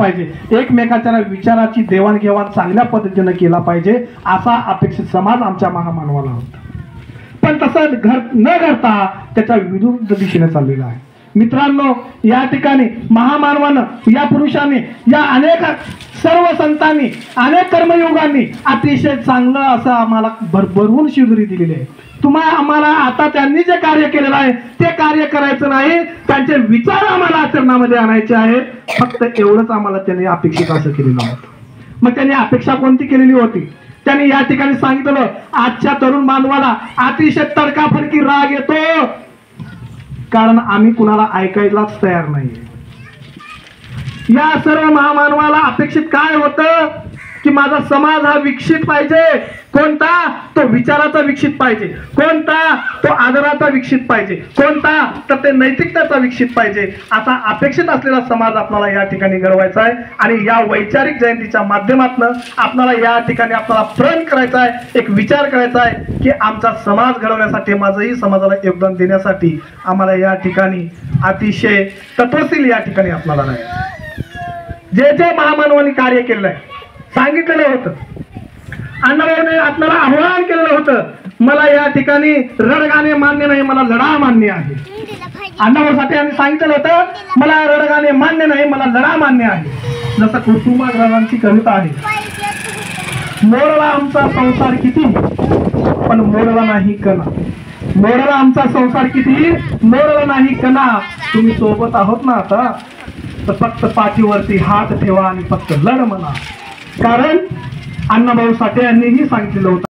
पाहिजे, एकमेकाच्या विचाराची देवाणघेवाण चांगल्या पद्धतीने केला पाहिजे असा अपेक्षित समाज आमच्या महामानवाला होता. पण तसं न घडता त्याच्या विरुद्ध दिशेने चाललेला आहे. मित्रांनो, या ठिकाणी महामानवानं, या पुरुषांनी, या अनेक सर्व संतांनी, अनेक कर्मयोगांनी अतिशय चांगलं असं आम्हाला भरभरून शिदोरी दिलेली आहे. आम्हाला आता त्यांनी जे कार्य केलेलं आहे ते कार्य करायचं नाही, त्यांचे विचार आम्हाला आचरणामध्ये आणायचे आहेत. फक्त एवढंच आम्हाला त्यांनी अपेक्षित असं केलेलं होतं. मग त्यांनी अपेक्षा कोणती केलेली होती? त्यांनी या ठिकाणी सांगितलं, आजच्या तरुण बांधवाला अतिशय तडकाफडकी राग येतो, कारण आम्ही कुणाला ऐकायलाच तयार नाहीये. या सर्व महामानवाला अपेक्षित काय होतं की माझा समाज हा विकसित पाहिजे. कोणता? तो विचाराचा विकसित पाहिजे. कोणता? तो आदराचा विकसित पाहिजे. कोणता? तर ते नैतिकतेचा विकसित पाहिजे. असा अपेक्षित असलेला समाज आपल्याला या ठिकाणी घडवायचा आहे. आणि या वैचारिक जयंतीच्या माध्यमातून आपल्याला या ठिकाणी आपल्याला प्रण करायचा आहे, एक विचार करायचा आहे की आमचा समाज घडवण्यासाठी, माझंही समाजाला योगदान देण्यासाठी आम्हाला या ठिकाणी अतिशय तपशील या ठिकाणी आपल्याला नाही. जे जे महामानवांनी कार्य केलेलं आहे, सांगितलेलं होतं, अण्णाभाऊने आपल्याला आव्हान केलेलं होतं, मला या ठिकाणी रडगाणे मान्य नाही, मला लढा मान्य आहे. अण्णाभाऊ साठे यांनी सांगितलं होतं, मला रडगाणे मान्य नाही, मला लढा मान्य आहे. जसं कुसुमाग्रजांची कविता आहे, मोडला आमचा संसार किती पण मोडला नाही कणा. मोडला आमचा संसार किती, मोडला नाही कणा. तुम्ही सोबत आहोत ना आता, तर फक्त पाठीवरती हात ठेवा आणि फक्त लढ म्हणा. कारण अण्णाभाऊ साठे यांनीही सांगितलेलं होतं.